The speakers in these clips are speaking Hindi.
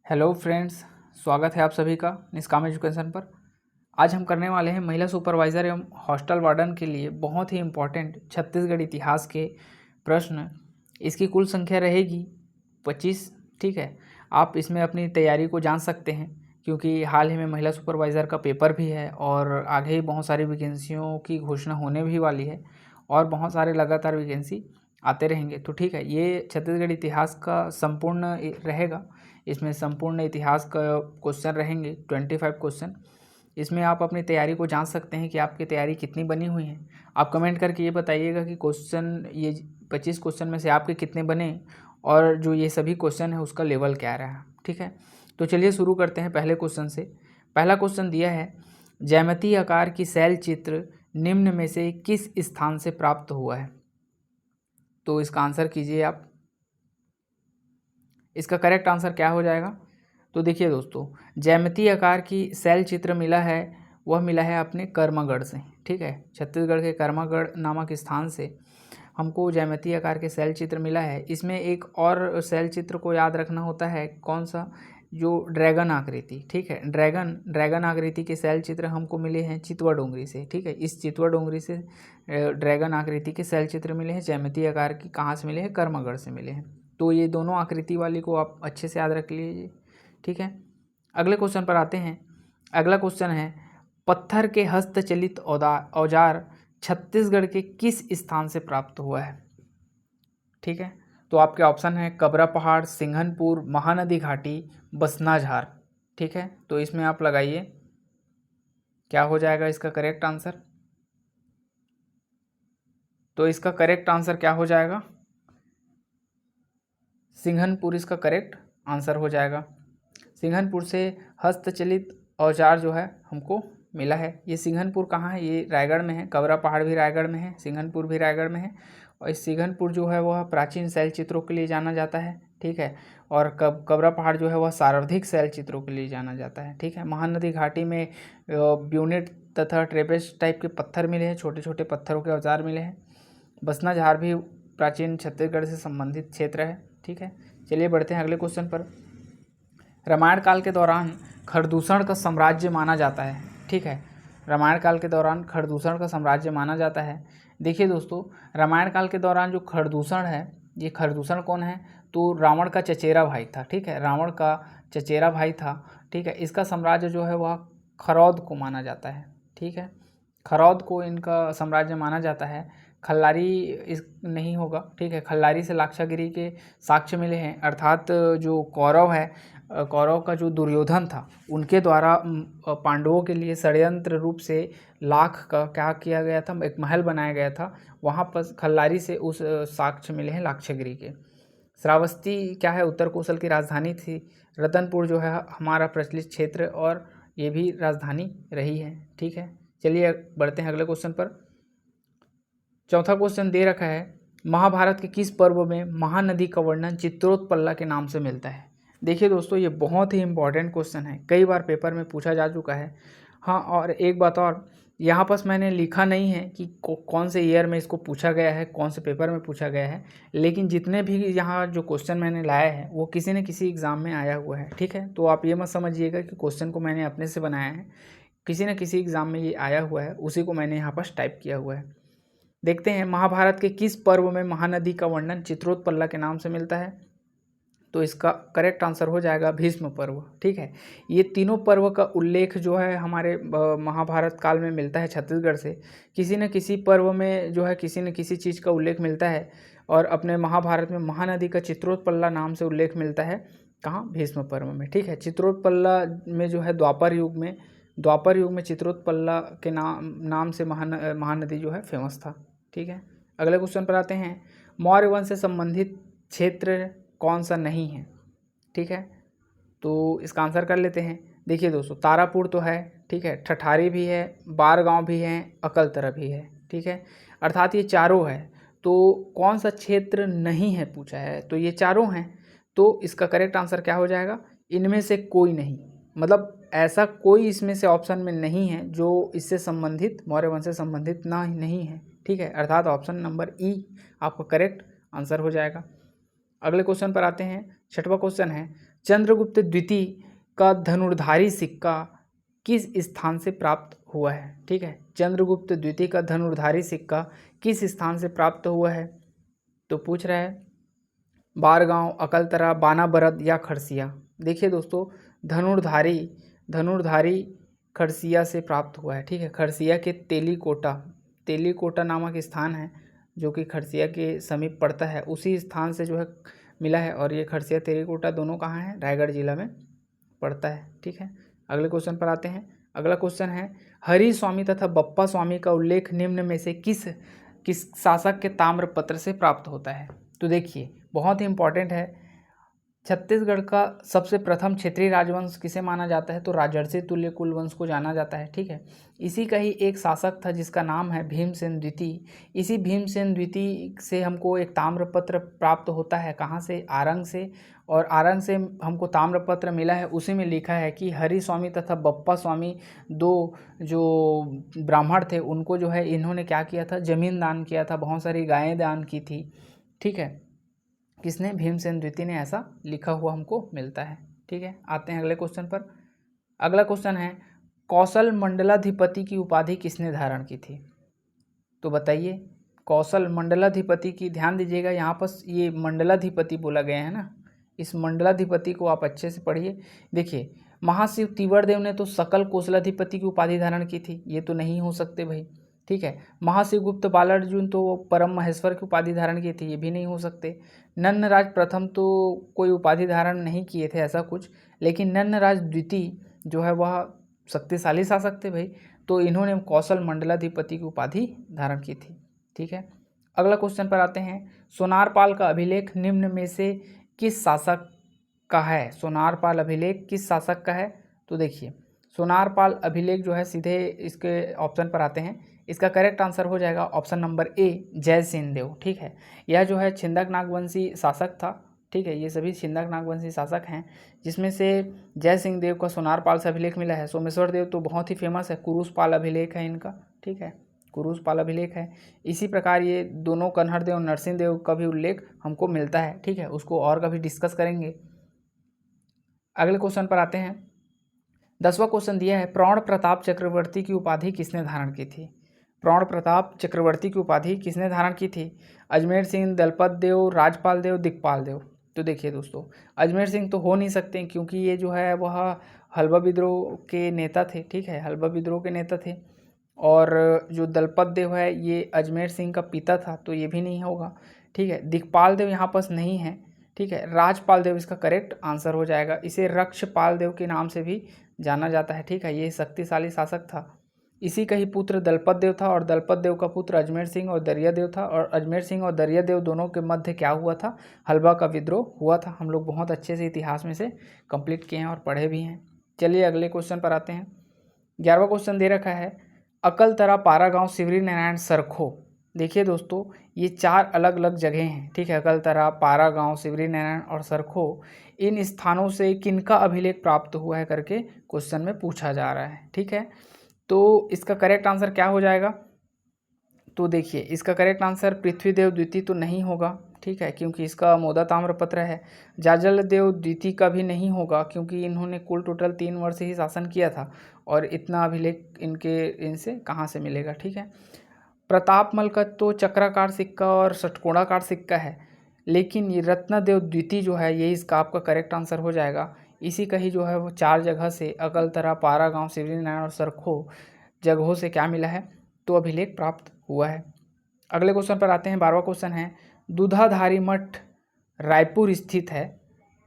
हेलो फ्रेंड्स, स्वागत है आप सभी का निष्काम एजुकेशन पर। आज हम करने वाले हैं महिला सुपरवाइज़र एवं हॉस्टल वार्डन के लिए बहुत ही इम्पोर्टेंट छत्तीसगढ़ इतिहास के प्रश्न। इसकी कुल संख्या रहेगी 25। ठीक है, आप इसमें अपनी तैयारी को जान सकते हैं क्योंकि हाल ही में महिला सुपरवाइज़र का पेपर भी है और आगे ही बहुत सारी वैकेंसियों की घोषणा होने भी वाली है और बहुत सारे लगातार वैकेंसी आते रहेंगे। तो ठीक है, ये छत्तीसगढ़ इतिहास का संपूर्ण रहेगा। इसमें संपूर्ण इतिहास का क्वेश्चन रहेंगे 25 क्वेश्चन। इसमें आप अपनी तैयारी को जान सकते हैं कि आपकी तैयारी कितनी बनी हुई है। आप कमेंट करके ये बताइएगा कि क्वेश्चन ये 25 क्वेश्चन में से आपके कितने बने और जो ये सभी क्वेश्चन है उसका लेवल क्या रहा। ठीक है, तो चलिए शुरू करते हैं पहले क्वेश्चन से। पहला क्वेश्चन दिया है, ज्यामितीय आकार की शैल चित्र निम्न में से किस स्थान से प्राप्त हुआ है। तो इसका आंसर कीजिए आप। इसका करेक्ट आंसर क्या हो जाएगा? तो देखिए दोस्तों, ज्यामितीय आकार की शैल चित्र मिला है, वह मिला है अपने कर्मगढ़ से। ठीक है, छत्तीसगढ़ के कर्मगढ़ नामक स्थान से हमको ज्यामितीय आकार के शैल चित्र मिला है। इसमें एक और शैल चित्र को याद रखना होता है, कौन सा? जो ड्रैगन आकृति। ठीक है, ड्रैगन आकृति के शैल चित्र हमको मिले हैं चितवा डोंगरी से। ठीक है, इस चितवा डोंगरी से ड्रैगन आकृति के शैल चित्र मिले हैं ज्यामितीय आकार की। कहाँ से मिले हैं? कर्मगढ़ से मिले हैं। तो ये दोनों आकृति वाली को आप अच्छे से याद रख लीजिए। ठीक है, अगले क्वेश्चन पर आते हैं। अगला क्वेश्चन है, पत्थर के हस्तचलित औजार छत्तीसगढ़ के किस स्थान से प्राप्त हुआ है। ठीक है, तो आपके ऑप्शन है कबरा पहाड़, सिंघनपुर, महानदी घाटी, बसनाझार। ठीक है, तो इसमें आप लगाइए क्या हो जाएगा इसका करेक्ट आंसर। तो इसका करेक्ट आंसर क्या हो जाएगा? सिंघनपुर इसका करेक्ट आंसर हो जाएगा। सिंघनपुर से हस्तचलित औजार जो है हमको मिला है। ये सिंघनपुर कहाँ है? ये रायगढ़ में है। कबरा पहाड़ भी रायगढ़ में है, सिंघनपुर भी रायगढ़ में है। और इस सिंघनपुर जो है वह प्राचीन शैल चित्रों के लिए जाना जाता है। ठीक है, और कबरा पहाड़ जो है वह सार्वधिक शैल चित्रों के लिए जाना जाता है। ठीक है, महानदी घाटी में ब्यूनिट तथा ट्रेपेस टाइप के पत्थर मिले हैं, छोटे छोटे पत्थरों के औजार मिले हैं। बसनाझार भी प्राचीन छत्तीसगढ़ से संबंधित क्षेत्र है। ठीक है, चलिए बढ़ते हैं अगले क्वेश्चन पर। रामायण काल के दौरान खरदूषण का साम्राज्य माना जाता है। ठीक है, रामायण काल के दौरान खरदूषण का साम्राज्य माना जाता है। देखिए दोस्तों, रामायण काल के दौरान जो खरदूषण है, ये खरदूषण कौन है? तो रावण का चचेरा भाई था। ठीक है, रावण का चचेरा भाई था। ठीक है, इसका साम्राज्य जो है वह खरौद को माना जाता है। ठीक है, खरौद को इनका साम्राज्य माना जाता है। खल्लारी इस नहीं होगा। ठीक है, खल्लारी से लाक्षागिरी के साक्ष्य मिले हैं, अर्थात जो कौरव है, कौरव का जो दुर्योधन था उनके द्वारा पांडवों के लिए षड्यंत्र रूप से लाख का क्या किया गया था, एक महल बनाया गया था। वहाँ पर खल्लारी से उस साक्ष्य मिले हैं लाक्षागिरी के। श्रावस्ती क्या है? उत्तर कोसल की राजधानी थी। रतनपुर जो है हमारा प्रचलित क्षेत्र और ये भी राजधानी रही है। ठीक है, चलिए बढ़ते हैं अगले क्वेश्चन पर। चौथा क्वेश्चन दे रखा है, महाभारत के किस पर्व में महानदी का वर्णन चित्रोत्पल्ला के नाम से मिलता है। देखिए दोस्तों, ये बहुत ही इंपॉर्टेंट क्वेश्चन है, कई बार पेपर में पूछा जा चुका है। हाँ, और एक बात और, यहाँ पर मैंने लिखा नहीं है कि कौन से ईयर में इसको पूछा गया है, कौन से पेपर में पूछा गया है, लेकिन जितने भी यहाँ जो क्वेश्चन मैंने लाया है वो किसी न किसी एग्ज़ाम में आया हुआ है। ठीक है, तो आप ये मत समझिएगा कि क्वेश्चन को मैंने अपने से बनाया है, किसी न किसी एग्ज़ाम में ये आया हुआ है, उसी को मैंने यहाँ पर टाइप किया हुआ है। देखते हैं, महाभारत के किस पर्व में महानदी का वर्णन चित्रोत्पल्ला के नाम से मिलता है। तो इसका करेक्ट आंसर हो जाएगा भीष्म पर्व। ठीक है, ये तीनों पर्व का उल्लेख जो है हमारे महाभारत काल में मिलता है छत्तीसगढ़ से। किसी न किसी पर्व में जो है किसी न किसी चीज़ का उल्लेख मिलता है और अपने महाभारत में महानदी का चित्रोत्पल्ला नाम से उल्लेख मिलता है। कहाँ? भीष्म पर्व में। ठीक है, चित्रोत्पल्ला में जो है द्वापर युग में चित्रोत्पल्ला के नाम से महानदी जो है फेमस था। ठीक है, अगले क्वेश्चन पर आते हैं। मौर्य वंश से संबंधित क्षेत्र कौन सा नहीं है? ठीक है, तो इसका आंसर कर लेते हैं। देखिए दोस्तों, तारापुर तो है। ठीक है, ठठारी भी है, बारगांव भी है, अकलतरा भी है। ठीक है, अर्थात ये चारों है। तो कौन सा क्षेत्र नहीं है पूछा है, तो ये चारों हैं। तो इसका करेक्ट आंसर क्या हो जाएगा? इनमें से कोई नहीं, मतलब ऐसा कोई इसमें से ऑप्शन में नहीं है जो इससे संबंधित, मौर्य वंश से संबंधित ना नहीं है। ठीक है, अर्थात ऑप्शन नंबर ई आपका करेक्ट आंसर हो जाएगा। अगले क्वेश्चन पर आते हैं। छठवां क्वेश्चन है चंद्रगुप्त द्वितीय का धनुर्धारी सिक्का किस स्थान से प्राप्त हुआ है। ठीक है, चंद्रगुप्त द्वितीय का धनुर्धारी सिक्का किस स्थान से प्राप्त हुआ है। तो पूछ रहा है बारगांव, अकलतरा, बानाबरद या खरसिया। देखिए दोस्तों, धनुर्धारी खरसिया से प्राप्त हुआ है। ठीक है, खरसिया के तेलीकोटा नामक स्थान है जो कि खरसिया के समीप पड़ता है, उसी स्थान से जो है मिला है। और ये खरसिया तेलीकोटा दोनों कहाँ हैं, रायगढ़ जिला में पड़ता है। ठीक है, अगले क्वेश्चन पर आते हैं। अगला क्वेश्चन है हरि स्वामी तथा बप्पा स्वामी का उल्लेख निम्न में से किस शासक के ताम्रपत्र से प्राप्त होता है। तो देखिए, बहुत ही इंपॉर्टेंट है। छत्तीसगढ़ का सबसे प्रथम क्षेत्रीय राजवंश किसे माना जाता है, तो राजर्षि तुल्य कुलवंश को जाना जाता है। ठीक है, इसी का ही एक शासक था जिसका नाम है भीमसेन द्वितीय। इसी भीमसेन द्वितीय से हमको एक ताम्रपत्र प्राप्त होता है, कहाँ से, आरंग से। और आरंग से हमको ताम्रपत्र मिला है, उसी में लिखा है कि हरि स्वामी तथा बप्पा स्वामी दो जो ब्राह्मण थे उनको जो है इन्होंने क्या किया था, जमीन दान किया था, बहुत सारी गायें दान की थी। ठीक है, किसने, भीमसेन द्वितीय ने ऐसा लिखा हुआ हमको मिलता है। ठीक है, आते हैं अगले क्वेश्चन पर। अगला क्वेश्चन है कौशल मंडलाधिपति की उपाधि किसने धारण की थी। तो बताइए, कौशल मंडलाधिपति की, ध्यान दीजिएगा यहाँ पर ये मंडलाधिपति बोला गया है ना, इस मंडलाधिपति को आप अच्छे से पढ़िए। देखिए, महाशिव तीवरदेव ने तो सकल कौशलाधिपति की उपाधि धारण की थी, ये तो नहीं हो सकते भाई। ठीक है, महाशिवगुप्त बालार्जुन तो परम महेश्वर की उपाधि धारण की थी, ये भी नहीं हो सकते। नन्नराज प्रथम तो कोई उपाधि धारण नहीं किए थे ऐसा कुछ, लेकिन नन्नराज द्वितीय जो है वह शक्तिशाली शासक थे भाई, तो इन्होंने कौशल मंडलाधिपति की उपाधि धारण की थी। ठीक है, अगला क्वेश्चन पर आते हैं। सोनारपाल का अभिलेख निम्न में से किस शासक का है। सोनारपाल अभिलेख किस शासक का है। तो देखिए, सोनारपाल अभिलेख जो है सीधे इसके ऑप्शन पर आते हैं, इसका करेक्ट आंसर हो जाएगा ऑप्शन नंबर ए, जयसेन देव। ठीक है, यह जो है छिंदक नागवंशी शासक था। ठीक है, ये सभी छिंदक नागवंशी शासक हैं, जिसमें से जय सिंह देव का सोनारपाल से अभिलेख मिला है। सोमेश्वर देव तो बहुत ही फेमस है, कुरुषपाल अभिलेख है इनका। ठीक है, कुरुषपाल अभिलेख है। इसी प्रकार ये दोनों कन्हड़ देव, नरसिंह देव का भी उल्लेख हमको मिलता है। ठीक है, उसको और कभी डिस्कस करेंगे। अगले क्वेश्चन पर आते हैं। 10वां क्वेश्चन दिया है प्रण प्रताप चक्रवर्ती की उपाधि किसने धारण की थी। प्रण प्रताप चक्रवर्ती की उपाधि किसने धारण की थी। अजमेर सिंह, दलपत देव, राजपाल देव, दिक्पाल देव। तो देखिए दोस्तों, अजमेर सिंह तो हो नहीं सकते क्योंकि ये जो है वह हलवा विद्रोह के नेता थे। ठीक है, हलवा विद्रोह के नेता थे। और जो दलपत देव है ये अजमेर सिंह का पिता था, तो ये भी नहीं होगा। ठीक है, दिक्पाल देव यहाँ पास नहीं है। ठीक है, राजपाल देव इसका करेक्ट आंसर हो जाएगा। इसे रक्षपाल देव के नाम से भी जाना जाता है। ठीक है, ये शक्तिशाली शासक था। इसी का ही पुत्र दलपत देव था, और दलपत देव का पुत्र अजमेर सिंह और दरिया देव था। और अजमेर सिंह और दरिया देव दोनों के मध्य क्या हुआ था, हलवा का विद्रोह हुआ था। हम लोग बहुत अच्छे से इतिहास में से कंप्लीट किए हैं और पढ़े भी हैं। चलिए अगले क्वेश्चन पर आते हैं। 11वां क्वेश्चन दे रखा है अकलतरा, पारा गाँव, सिवरी नारायण, सरखो। देखिए दोस्तों, ये 4 अलग अलग जगह हैं। ठीक है, अकलतरा, पारा गाँव, सिवरी नारायण और सरखो, इन स्थानों से किनका अभिलेख प्राप्त हुआ है करके क्वेश्चन में पूछा जा रहा है। ठीक है, तो इसका करेक्ट आंसर क्या हो जाएगा। तो देखिए, इसका करेक्ट आंसर पृथ्वीदेव द्वितीय तो नहीं होगा। ठीक है, क्योंकि इसका मोदा ताम्रपत्र है। जाजल देव द्वितीय का भी नहीं होगा, क्योंकि इन्होंने कुल टोटल 3 वर्ष ही शासन किया था, और इतना अभिलेख इनसे कहाँ से मिलेगा। ठीक है, प्रतापमल का तो चक्राकार सिक्का और षटकोणाकार सिक्का है, लेकिन ये रत्नदेव द्वितीय जो है ये इसका आपका करेक्ट आंसर हो जाएगा। इसी का ही जो है वो 4 जगह से, अकलतरा, पारा गाँव, सिवरी नारायण और सरखो जगहों से क्या मिला है, तो अभिलेख प्राप्त हुआ है। अगले क्वेश्चन पर आते हैं। 12वां क्वेश्चन है दूधाधारी मठ रायपुर स्थित है,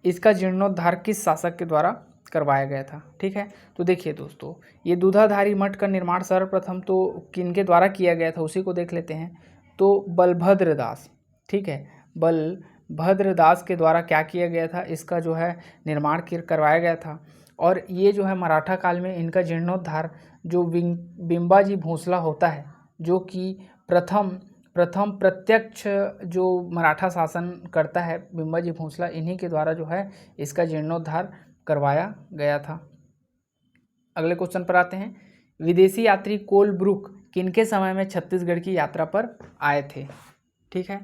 इसका जीर्णोद्धार किस शासक के द्वारा करवाया गया था। ठीक है, तो देखिए दोस्तों, ये दूधाधारी मठ का निर्माण सर्वप्रथम तो किनके द्वारा किया गया था उसी को देख लेते हैं। तो बलभद्र दास। ठीक है, बलभद्र दास के द्वारा क्या किया गया था, इसका जो है निर्माण करवाया गया था। और ये जो है मराठा काल में इनका जीर्णोद्धार जो बिंबाजी भोसला होता है, जो कि प्रथम प्रत्यक्ष जो मराठा शासन करता है, बिंबाजी भोसला, इन्हीं के द्वारा जो है इसका जीर्णोद्धार करवाया गया था। अगले क्वेश्चन पर आते हैं। विदेशी यात्री कोलब्रुक किनके समय में छत्तीसगढ़ की यात्रा पर आए थे। ठीक है,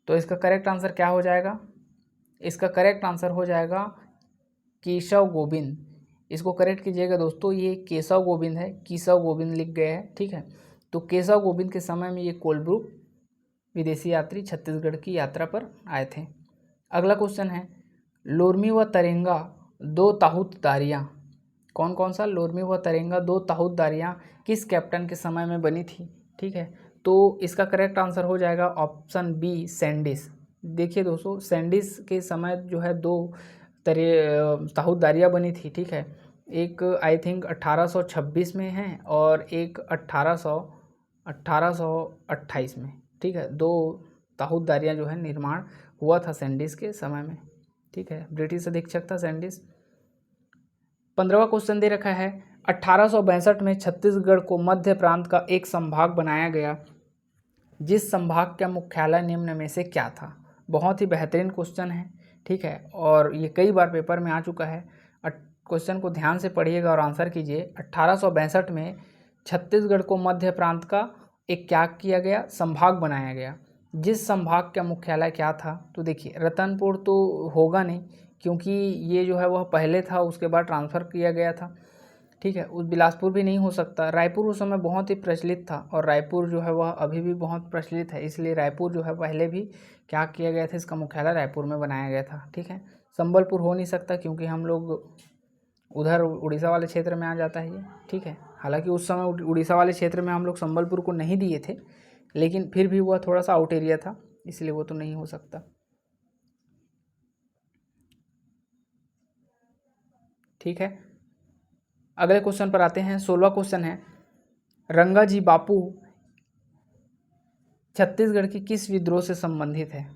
तो इसका करेक्ट आंसर क्या हो जाएगा। इसका करेक्ट आंसर हो जाएगा केशव गोविंद। इसको करेक्ट कीजिएगा दोस्तों, ये केशव गोविंद है, केशव गोविंद लिख गए हैं, ठीक है। तो केशव गोविंद के समय में ये कोलब्रुक विदेशी यात्री छत्तीसगढ़ की यात्रा पर आए थे। अगला क्वेश्चन है, लोरमी व तरेंगा दो ताहूतदारियाँ, कौन कौन सा लोरमी व तरेंगा दो ताहूतदारियाँ किस कैप्टन के समय में बनी थी, ठीक है। तो इसका करेक्ट आंसर हो जाएगा ऑप्शन बी, सैंडिस। देखिए दोस्तों, सैंडिस के समय जो है दो ताहूतदारियाँ बनी थी, ठीक है। एक आई थिंक 1826 में है और एक 1828 में, ठीक है। दो ताहूतदारियाँ जो है निर्माण हुआ था सैंडिस के समय में, ठीक है। ब्रिटिश अधीक्षक था सैंडिस। 15वां क्वेश्चन दे रखा है, 1862 में छत्तीसगढ़ को मध्य प्रांत का एक संभाग बनाया गया, जिस संभाग का मुख्यालय निम्न में से क्या था। बहुत ही बेहतरीन क्वेश्चन है, ठीक है, और ये कई बार पेपर में आ चुका है। क्वेश्चन को ध्यान से पढ़िएगा और आंसर कीजिए। 1862 में छत्तीसगढ़ को मध्य प्रांत का एक क्या किया गया, संभाग बनाया गया, जिस संभाग का मुख्यालय क्या था। तो देखिए, रतनपुर तो होगा नहीं, क्योंकि ये जो है वह पहले था, उसके बाद ट्रांसफ़र किया गया था, ठीक है। उस बिलासपुर भी नहीं हो सकता। रायपुर उस समय बहुत ही प्रचलित था और रायपुर जो है वह अभी भी बहुत प्रचलित है, इसलिए रायपुर जो है पहले भी क्या किया गया था, इसका मुख्यालय रायपुर में बनाया गया था, ठीक है। संबलपुर हो नहीं सकता, क्योंकि हम लोग उधर उड़ीसा वाले क्षेत्र में आ जाता है ये, ठीक है। हालांकि उस समय उड़ीसा वाले क्षेत्र में हम लोग संबलपुर को नहीं दिए थे, लेकिन फिर भी वह थोड़ा सा आउट एरिया था, इसलिए वो तो नहीं हो सकता, ठीक है। अगले क्वेश्चन पर आते हैं। 16वां क्वेश्चन है, रंगाजी बापू छत्तीसगढ़ की किस विद्रोह से संबंधित है,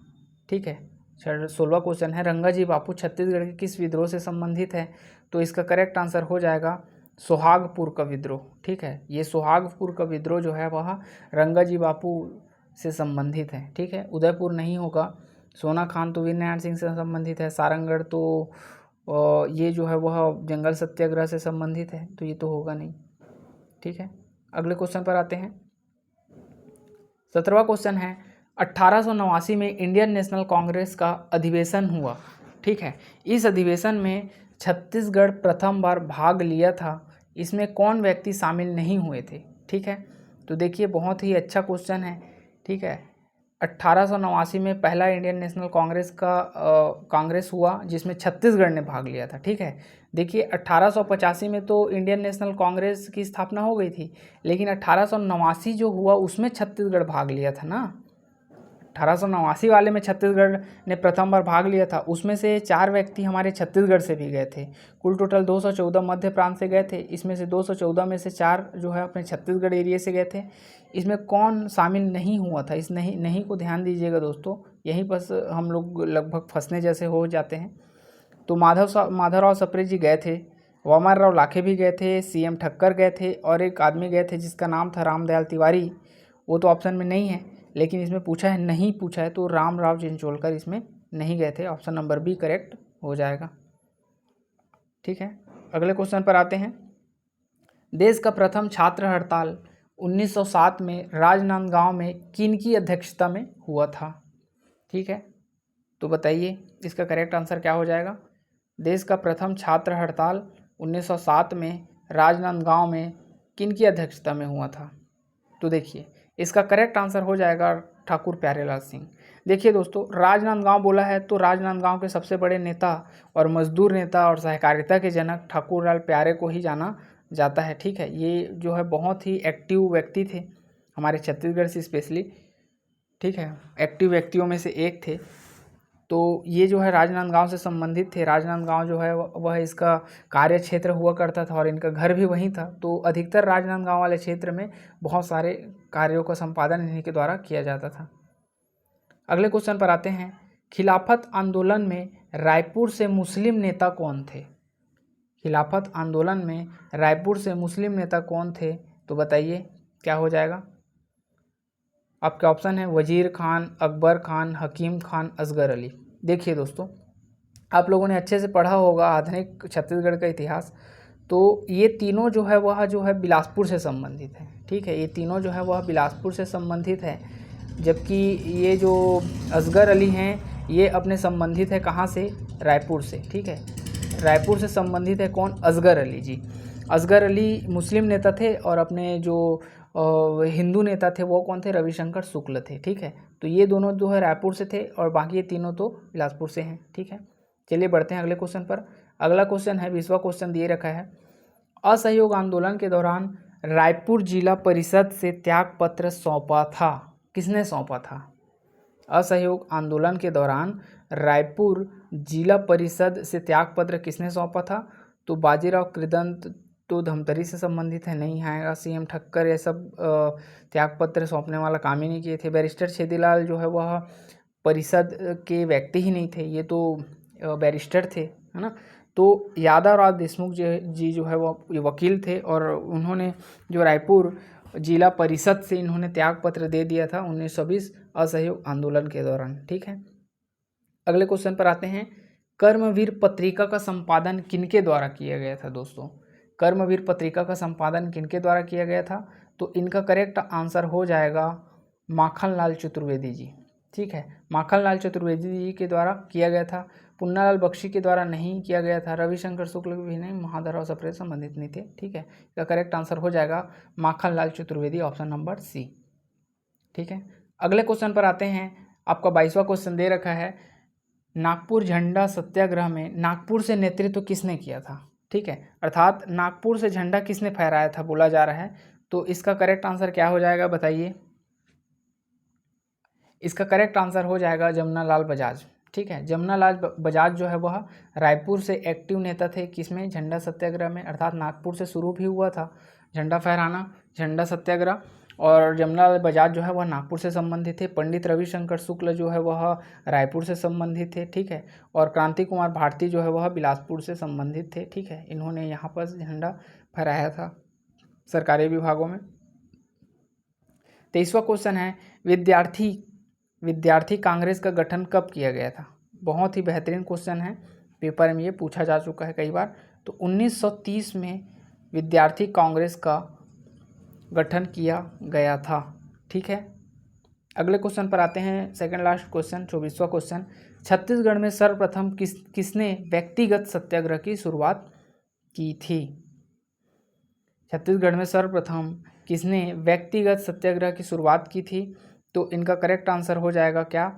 ठीक है। 16वां क्वेश्चन है, रंगाजी बापू छत्तीसगढ़ के किस विद्रोह से संबंधित है। तो इसका करेक्ट आंसर हो जाएगा सोहागपुर का विद्रोह, ठीक है। ये सोहागपुर का विद्रोह जो है वह रंगाजी बापू से संबंधित है, ठीक है। उदयपुर नहीं होगा। सोना खान तो वीरनारायण सिंह से संबंधित है। सारंगढ़ तो ये जो है वह जंगल सत्याग्रह से संबंधित है, तो ये तो होगा नहीं, ठीक है। अगले क्वेश्चन पर आते हैं। 17वां क्वेश्चन है, 1889 में इंडियन नेशनल कांग्रेस का अधिवेशन हुआ, ठीक है। इस अधिवेशन में छत्तीसगढ़ प्रथम बार भाग लिया था, इसमें कौन व्यक्ति शामिल नहीं हुए थे, ठीक है। तो देखिए, बहुत ही अच्छा क्वेश्चन है, ठीक है। 1889 में पहला इंडियन नेशनल कांग्रेस का कांग्रेस हुआ, जिसमें छत्तीसगढ़ ने भाग लिया था, ठीक है। देखिए, 1885 में तो इंडियन नेशनल कांग्रेस की स्थापना हो गई थी, लेकिन 1889 जो हुआ उसमें छत्तीसगढ़ भाग लिया था ना। 1889 वाले में छत्तीसगढ़ ने प्रथम बार भाग लिया था, उसमें से 4 व्यक्ति हमारे छत्तीसगढ़ से भी गए थे। कुल टोटल 214 मध्य प्रांत से गए थे, इसमें से 214 में से 4 जो है अपने छत्तीसगढ़ एरिया से गए थे। इसमें कौन शामिल नहीं हुआ था, इस नहीं को ध्यान दीजिएगा दोस्तों, यहीं पर हम लोग लगभग फंसने जैसे हो जाते हैं। तो माधवराव सप्रे जी गए थे, वामनराव लाखे भी गए थे, CM ठक्कर गए थे, और एक आदमी गए थे जिसका नाम था रामदयाल तिवारी। वो तो ऑप्शन में नहीं है, लेकिन इसमें पूछा है, नहीं पूछा है, तो रामराव चिंचोलकर इसमें नहीं गए थे। ऑप्शन नंबर बी करेक्ट हो जाएगा, ठीक है। अगले क्वेश्चन पर आते हैं। देश का प्रथम छात्र हड़ताल 1907 में राजनांदगांव में किनकी अध्यक्षता में हुआ था, ठीक है। तो बताइए इसका करेक्ट आंसर क्या हो जाएगा। देश का प्रथम छात्र हड़ताल 1907 में राजनांदगांव में किनकी अध्यक्षता में हुआ था। तो देखिए, इसका करेक्ट आंसर हो जाएगा ठाकुर प्यारेलाल सिंह। देखिए दोस्तों, राजनांदगांव बोला है तो राजनांदगांव के सबसे बड़े नेता और मजदूर नेता और सहकारिता के जनक ठाकुर लाल प्यारे को ही जाना जाता है, ठीक है। ये जो है बहुत ही एक्टिव व्यक्ति थे हमारे छत्तीसगढ़ से स्पेशली, ठीक है, एक्टिव व्यक्तियों में से एक थे। तो ये जो है राजनांदगांव से संबंधित थे। राजनांदगांव जो है वह इसका कार्य क्षेत्र हुआ करता था और इनका घर भी वहीं था, तो अधिकतर राजनांदगांव वाले क्षेत्र में बहुत सारे कार्यों का संपादन इन्हीं के द्वारा किया जाता था। अगले क्वेश्चन पर आते हैं। खिलाफत आंदोलन में रायपुर से मुस्लिम नेता कौन थे। खिलाफत आंदोलन में रायपुर से मुस्लिम नेता कौन थे, तो बताइए क्या हो जाएगा। आपके ऑप्शन है वजीर खान, अकबर खान, हकीम खान, असगर अली। देखिए दोस्तों, आप लोगों ने अच्छे से पढ़ा होगा आधुनिक छत्तीसगढ़ का इतिहास, तो ये तीनों जो है वह जो है बिलासपुर से संबंधित है, ठीक है। ये तीनों जो है वह बिलासपुर से संबंधित है, जबकि ये जो असगर अली हैं ये अपने संबंधित है कहाँ से, रायपुर से, ठीक है। रायपुर से संबंधित है कौन, असगर अली जी। असगर अली मुस्लिम नेता थे और अपने जो हिंदू नेता थे वो कौन थे, रविशंकर शुक्ल थे, ठीक है। तो ये दोनों जो है रायपुर से थे और बाकी ये तीनों तो बिलासपुर से हैं, ठीक है। चलिए बढ़ते हैं अगले क्वेश्चन पर। अगला क्वेश्चन है, 20वां क्वेश्चन दिए रखा है, असहयोग आंदोलन के दौरान रायपुर जिला परिषद से त्याग पत्र सौंपा था, किसने सौंपा था। असहयोग आंदोलन के दौरान रायपुर जिला परिषद से त्याग पत्र किसने सौंपा था, तो बाजीराव कृदंत तो धमतरी से संबंधित है, नहीं आएगा। सीएम ठक्कर ये सब त्याग पत्र सौंपने वाला काम ही नहीं किए थे। बैरिस्टर छेदीलाल जो है वह परिषद के व्यक्ति ही नहीं थे, ये तो बैरिस्टर थे, है ना। तो यादवराव देशमुख जी जो है वो वकील थे और उन्होंने जो रायपुर जिला परिषद से इन्होंने त्याग पत्र दे दिया था 1920 असहयोग आंदोलन के दौरान, ठीक है। अगले क्वेश्चन पर आते हैं, कर्मवीर पत्रिका का संपादन किनके द्वारा किया गया था दोस्तों। कर्मवीर पत्रिका का संपादन किनके द्वारा किया गया था, तो इनका करेक्ट आंसर हो जाएगा माखनलाल चतुर्वेदी जी, ठीक है। माखनलाल चतुर्वेदी जी के द्वारा किया गया था। पुन्नालाल बख्शी के द्वारा नहीं किया गया था, रविशंकर शुक्ल भी नहीं, महाधरराव सप्रे संबंधित नहीं थे, ठीक है। इसका करेक्ट आंसर हो जाएगा Makhanlal Chaturvedi, option number C, ठीक है। अगले क्वेश्चन पर आते हैं, आपका 22वां क्वेश्चन दे रखा है, नागपुर झंडा सत्याग्रह में नागपुर से नेतृत्व किसने किया था, ठीक है। अर्थात नागपुर से झंडा किसने फहराया था बोला जा रहा है, तो इसका करेक्ट आंसर क्या हो जाएगा बताइए। इसका करेक्ट आंसर हो जाएगा जमुनालाल बजाज, ठीक है। जमुनालाल बजाज जो है वह रायपुर से एक्टिव नेता थे, किसमें, झंडा सत्याग्रह में। अर्थात नागपुर से शुरू भी हुआ था झंडा फहराना, झंडा सत्याग्रह, और जमुनालाल बजाज जो है वह नागपुर से संबंधित थे। पंडित रविशंकर शुक्ल जो है वह रायपुर से संबंधित थे, ठीक है। और क्रांति कुमार भारती जो है वह बिलासपुर से संबंधित थे, ठीक है। इन्होंने यहाँ पर झंडा फहराया था सरकारी विभागों में। 23वां क्वेश्चन है, विद्यार्थी कांग्रेस का गठन कब किया गया था। बहुत ही बेहतरीन क्वेश्चन है, पेपर में ये पूछा जा चुका है कई बार। तो 1930 में विद्यार्थी कांग्रेस का गठन किया गया था, ठीक है। अगले क्वेश्चन पर आते हैं, सेकंड लास्ट क्वेश्चन, 24वां क्वेश्चन, छत्तीसगढ़ में सर्वप्रथम किसने व्यक्तिगत सत्याग्रह की शुरुआत की थी। छत्तीसगढ़ में सर्वप्रथम किसने व्यक्तिगत सत्याग्रह की शुरुआत की थी, तो इनका करेक्ट आंसर हो जाएगा क्या,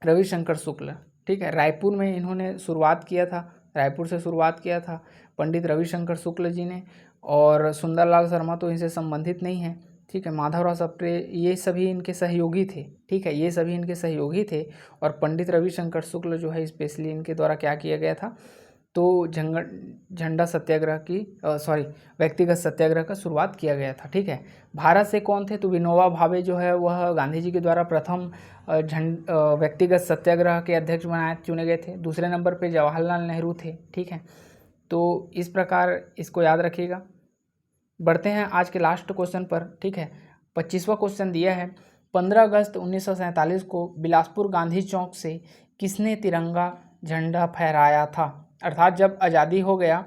रविशंकर शुक्ल, ठीक है। रायपुर में इन्होंने शुरुआत किया था, रायपुर से शुरुआत किया था पंडित रविशंकर शुक्ल जी ने, और सुंदरलाल शर्मा तो इनसे संबंधित नहीं है, ठीक है। माधवराव सप्रे ये सभी इनके सहयोगी थे, ठीक है, ये सभी इनके सहयोगी थे। और पंडित रविशंकर शुक्ल जो है स्पेशली इनके द्वारा क्या किया गया था, तो झंडा सत्याग्रह की व्यक्तिगत सत्याग्रह का शुरुआत किया गया था, ठीक है। भारत से कौन थे, तो विनोबा भावे जो है वह गांधी जी के द्वारा प्रथम व्यक्तिगत सत्याग्रह के अध्यक्ष चुने गए थे। दूसरे नंबर पे जवाहरलाल नेहरू थे, ठीक है। तो इस प्रकार इसको याद रखिएगा। बढ़ते हैं आज के लास्ट क्वेश्चन पर, ठीक है। 25वां क्वेश्चन दिया है, 15 अगस्त 1947 को बिलासपुर गांधी चौक से किसने तिरंगा झंडा फहराया था। अर्थात जब आज़ादी हो गया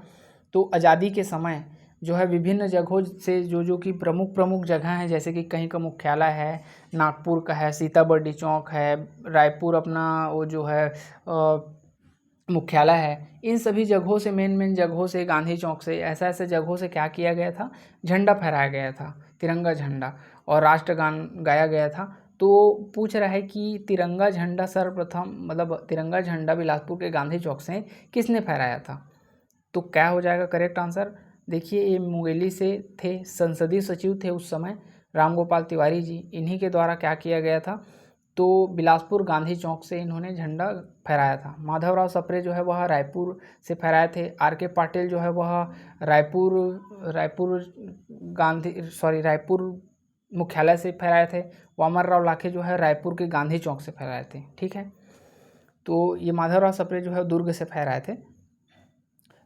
तो आज़ादी के समय जो है विभिन्न जगहों से जो कि प्रमुख जगह हैं, जैसे कि कहीं का मुख्यालय है, नागपुर का है, सीताबर्डी चौक है, रायपुर अपना वो जो है मुख्यालय है, इन सभी जगहों से मेन जगहों से, गांधी चौक से, ऐसे जगहों से क्या किया गया था, झंडा फहराया गया था, तिरंगा झंडा, और राष्ट्रगान गाया गया था। तो पूछ रहा है कि तिरंगा झंडा सर्वप्रथम, मतलब तिरंगा झंडा बिलासपुर के गांधी चौक से किसने फहराया था, तो क्या हो जाएगा करेक्ट आंसर। देखिए ये मुंगेली से थे, संसदीय सचिव थे उस समय रामगोपाल तिवारी जी, इन्हीं के द्वारा क्या किया गया था, तो बिलासपुर गांधी चौक से इन्होंने झंडा फहराया था। माधवराव सप्रे जो है वह रायपुर से फहराए थे। आर.के. पाटिल जो है वह रायपुर मुख्यालय से फहराए थे। वामनराव लाखे जो है रायपुर के गांधी चौक से फहराए थे, ठीक है। तो ये माधवराव सप्रे जो है दुर्ग से फहराए थे।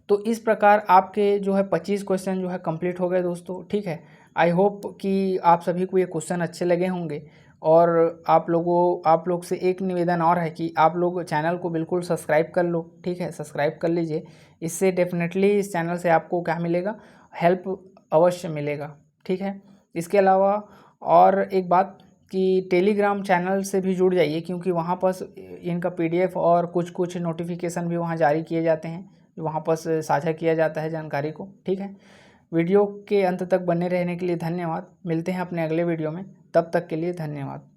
तो इस प्रकार आपके जो है 25 क्वेश्चन जो है कंप्लीट हो गए दोस्तों, ठीक है। आई होप कि आप सभी को ये क्वेश्चन अच्छे लगे होंगे, और आप लोग से एक निवेदन और है कि आप लोग चैनल को बिल्कुल सब्सक्राइब कर लो, ठीक है, सब्सक्राइब कर लीजिए। इससे डेफिनेटली इस चैनल से आपको क्या मिलेगा, हेल्प अवश्य मिलेगा, ठीक है। इसके अलावा और एक बात कि टेलीग्राम चैनल से भी जुड़ जाइए, क्योंकि वहाँ पर इनका PDF और कुछ नोटिफिकेशन भी वहाँ जारी किए जाते हैं, वहाँ पर साझा किया जाता है जानकारी को। ठीक है, वीडियो के अंत तक बने रहने के लिए धन्यवाद। मिलते हैं अपने अगले वीडियो में, तब तक के लिए धन्यवाद।